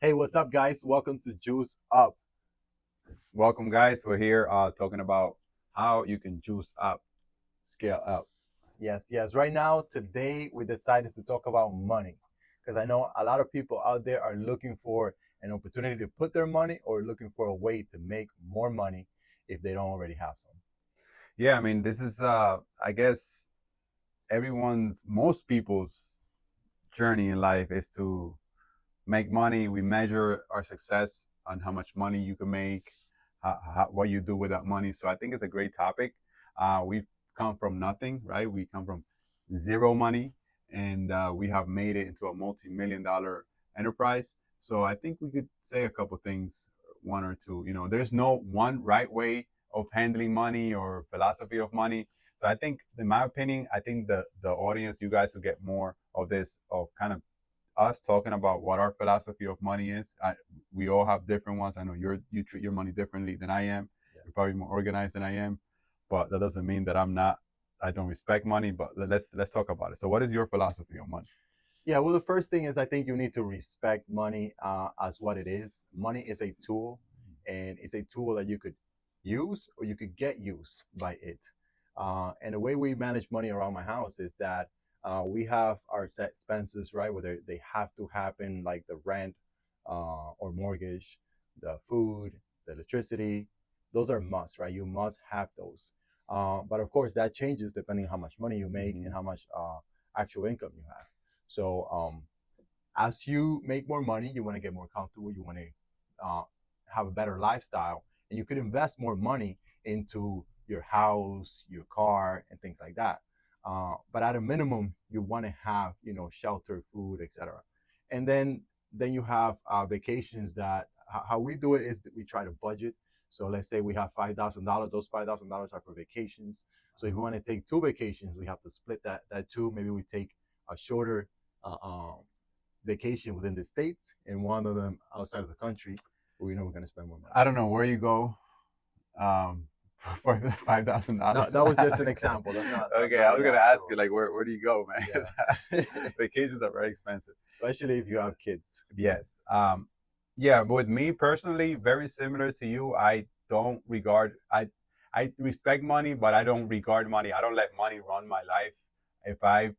Hey, what's up, guys? Welcome to Juice Up. Welcome, guys. We're here talking about how you can juice up, scale up. Yes. Right now, today, we decided to talk about money because I know a lot of people out there are looking for an opportunity to put their money or looking for a way to make more money if they don't already have some. Yeah, I mean, this is, I guess, most people's journey in life is to make money. We measure our success on how much money you can make, what you do with that money. So I think it's a great topic. We've come from nothing, right? We come from zero money, and we have made it into a multi-million-dollar enterprise. So I think we could say a couple things, one or two. There's no one right way of handling money or philosophy of money. So I think, in my opinion, I think the audience, you guys will get more of this, of kind of us talking about what our philosophy of money is. We all have different ones. I know you treat your money differently than I am. Yeah. You're probably more organized than I am, but that doesn't mean that I'm not. I don't respect money. But let's talk about it. So, what is your philosophy on money? Yeah, well, the first thing is I think you need to respect money as what it is. Money is a tool, and it's a tool that you could use or you could get used by it. And the way we manage money around my house is that we have our set expenses, right? Whether they have to happen, like the rent or mortgage, the food, the electricity. Those are must, right? You must have those. But of course, that changes depending on how much money you make and Mm-hmm. how much actual income you have. So as you make more money, you want to get more comfortable. You want to have a better lifestyle, and you could invest more money into your house, your car, and things like that. But at a minimum, you want to have shelter, food, etc. And then you have vacations that how we do it is that we try to budget. So let's say we have $5,000. Those $5,000 are for vacations. So if we want to take two vacations, we have to split that two. Maybe we take a shorter uh, um, vacation within the states and one of them outside of the country where we know we're going to spend more money. I don't know where you go um, for the $5,000. No, that was just an example. That's Okay, not I the was gonna ask you actual. like where do you go, man? 'Cause Yeah. vacations are very expensive. Especially if you have kids. Yes. Yeah, but with me personally, very similar to you. I respect money, but I don't regard money. I don't let money run my life. If I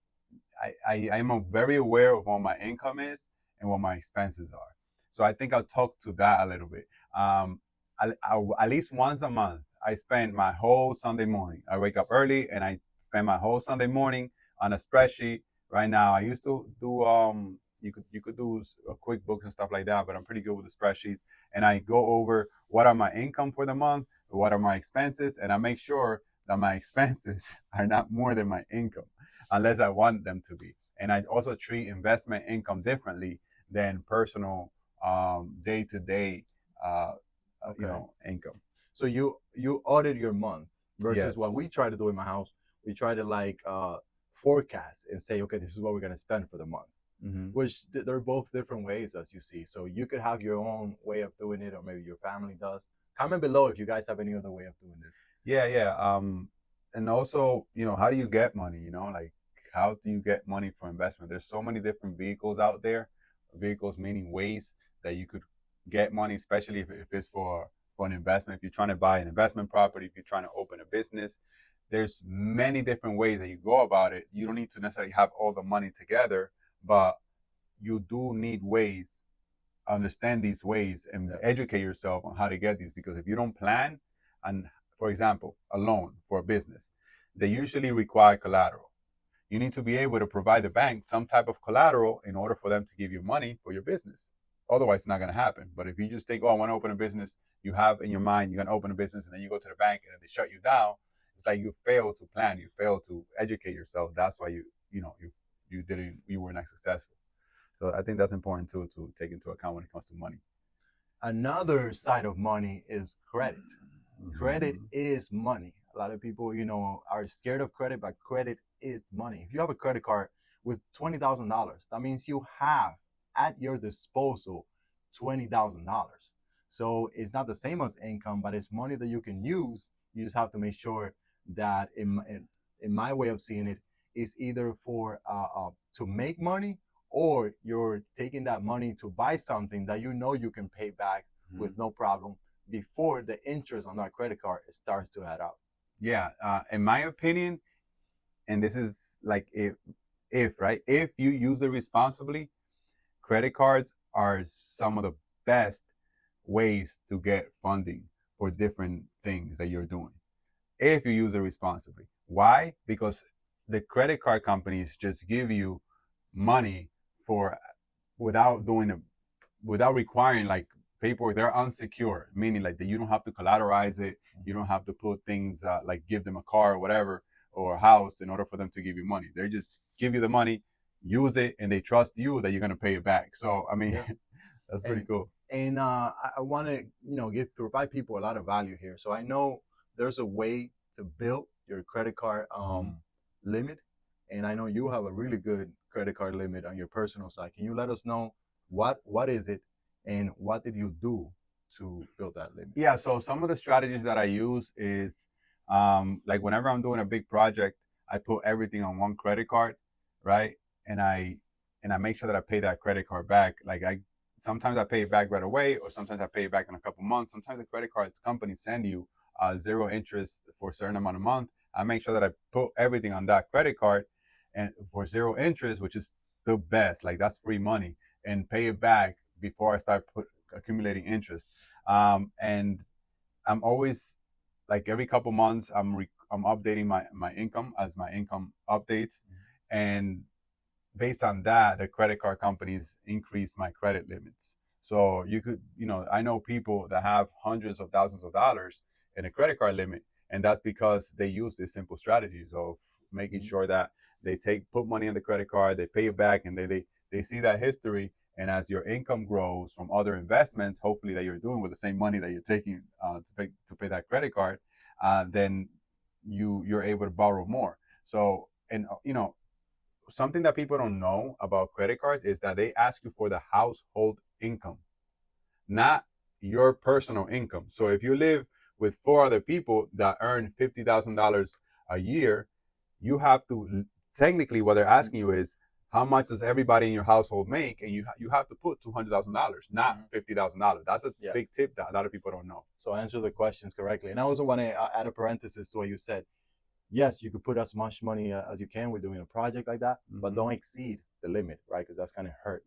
am very aware of what my income is and what my expenses are. So I think I'll talk to that a little bit. At least once a month, I spend my whole Sunday morning. I wake up early and I spend my whole Sunday morning on a spreadsheet. Right now, I used to do you could do QuickBooks and stuff like that, but I'm pretty good with the spreadsheets. And I go over what are my income for the month, what are my expenses, and I make sure that my expenses are not more than my income, unless I want them to be. And I also treat investment income differently than personal day to day Okay. income. So you audit your month versus what we Yes. try to do in my house. We try to like forecast and say, okay, this is what we're going to spend for the month. Hmm. Which they're both different ways, as you see. So you could have your own way of doing it, or maybe your family does. Comment below if you guys have any other way of doing this. Yeah, yeah. And also, how do you get money? Like how do you get money for investment? There's so many different vehicles out there. Vehicles meaning ways that you could get money, especially if it's for an investment. If you're trying to buy an investment property, if you're trying to open a business, there's many different ways that you go about it. You don't need to necessarily have all the money together, but you do need ways, understand these ways and Yeah. educate yourself on how to get these, because if you don't plan, and for example a loan for a business, they usually require collateral. You need to be able to provide the bank some type of collateral in order for them to give you money for your business. Otherwise it's not going to happen. But if you just think, oh, I want to open a business, you have in your mind you're going to open a business, and then you go to the bank and they shut you down, it's like you failed to plan, you failed to educate yourself. That's why you were not successful. So I think that's important too, to take into account when it comes to money. Another side of money is credit. Credit Mm-hmm. is money. A lot of people, are scared of credit, but credit is money. If you have a credit card with $20,000, that means you have at your disposal $20,000. So it's not the same as income, but it's money that you can use. You just have to make sure that, in my way of seeing it, is either for to make money or you're taking that money to buy something that you know you can pay back with no problem before the interest on that credit card starts to add up. Yeah, in my opinion, and this is like if right, if you use it responsibly, credit cards are some of the best ways to get funding for different things that you're doing if you use it responsibly. Why? Because the credit card companies just give you money for without doing it, without requiring like paperwork. They're unsecure, meaning like that you don't have to collateralize it. You don't have to put things like give them a car or whatever or a house in order for them to give you money. They just give you the money, use it, and they trust you that you're gonna pay it back. So I mean, Yeah. that's pretty cool. And I want to provide people a lot of value here. So I know there's a way to build your credit card limit, and I know you have a really good credit card limit on your personal side. Can you let us know what is it, and what did you do to build that limit? Yeah. So some of the strategies that I use is like whenever I'm doing a big project, I put everything on one credit card, right? And I make sure that I pay that credit card back. Like I sometimes I pay it back right away, or sometimes I pay it back in a couple months. Sometimes the credit cards companies send you zero interest for a certain amount of month. I make sure that I put everything on that credit card and for zero interest, which is the best. Like that's free money, and pay it back before I start accumulating interest. And I'm always like every couple months I'm updating my income as my income updates, and based on that, the credit card companies increase my credit limits. So you could, I know people that have hundreds of thousands of dollars in a credit card limit, and that's because they use these simple strategies of making sure that they put money in the credit card, they pay it back, and they see that history. And as your income grows from other investments, hopefully that you're doing with the same money that you're taking to pay that credit card, then you're able to borrow more. So, and something that people don't know about credit cards is that they ask you for the household income, not your personal income. So if you live with four other people that earn $50,000 a year, you have to technically what they're asking you is how much does everybody in your household make, and you have to put $200,000, not $50,000. That's a big tip that a lot of people don't know. So answer the questions correctly. And I also want to add a parenthesis to what you said. Yes, you could put as much money as you can with doing a project like that, but don't exceed the limit, right? Because that's gonna hurt.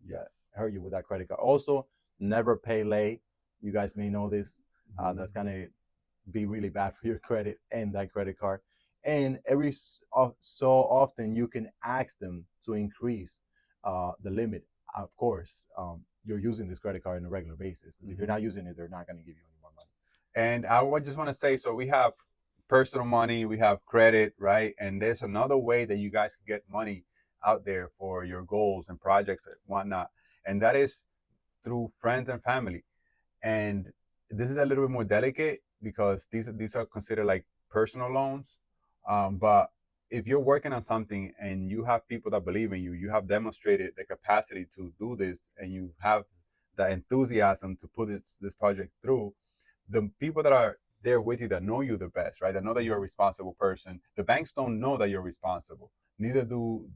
Hurt you with that credit card. Also, never pay late. You guys may know this. That's gonna be really bad for your credit and that credit card. And every so often, you can ask them to increase the limit. Of course, you're using this credit card on a regular basis. Because if you're not using it, they're not gonna give you any more money. And I would just want to say, so we have personal money, we have credit, right? And there's another way that you guys can get money out there for your goals and projects and whatnot, and that is through friends and family. And this is a little bit more delicate because these are considered like personal loans. But if you're working on something and you have people that believe in you, you have demonstrated the capacity to do this, and you have the enthusiasm to put this project through, the people that are there with you that know you the best, right? That know that you're a responsible person. The banks don't know that you're responsible. Neither do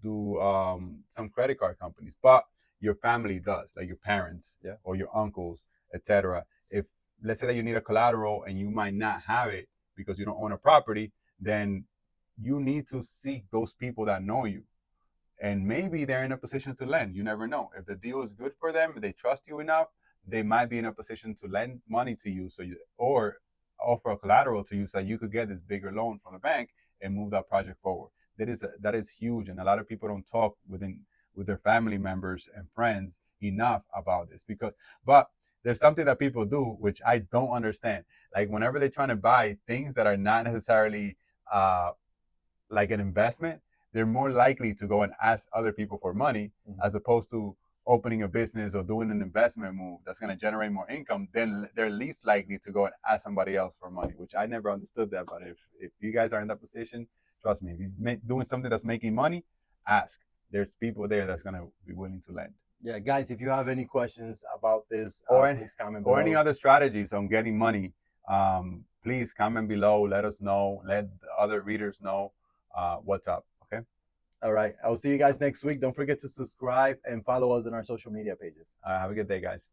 some credit card companies, but your family does, like your parents or your uncles, etc. If let's say that you need a collateral and you might not have it because you don't own a property, then you need to seek those people that know you. And maybe they're in a position to lend. You never know. If the deal is good for them, they trust you enough, they might be in a position to lend money to you, or offer a collateral to you so you could get this bigger loan from the bank and move that project forward. That is huge, and a lot of people don't talk with their family members and friends enough about this but there's something that people do which I don't understand. Like whenever they're trying to buy things that are not necessarily like an investment, they're more likely to go and ask other people for money as opposed to opening a business or doing an investment move that's going to generate more income. Then they're least likely to go and ask somebody else for money, which I never understood that. But if you guys are in that position, trust me, if you're doing something that's making money, ask. There's people there that's going to be willing to lend. Yeah, guys, if you have any questions about this, please comment below. Or below. any other strategies on getting money, please comment below. Let us know. Let the other readers know what's up. Okay. All right. I will see you guys next week. Don't forget to subscribe and follow us on our social media pages. Have a good day, guys.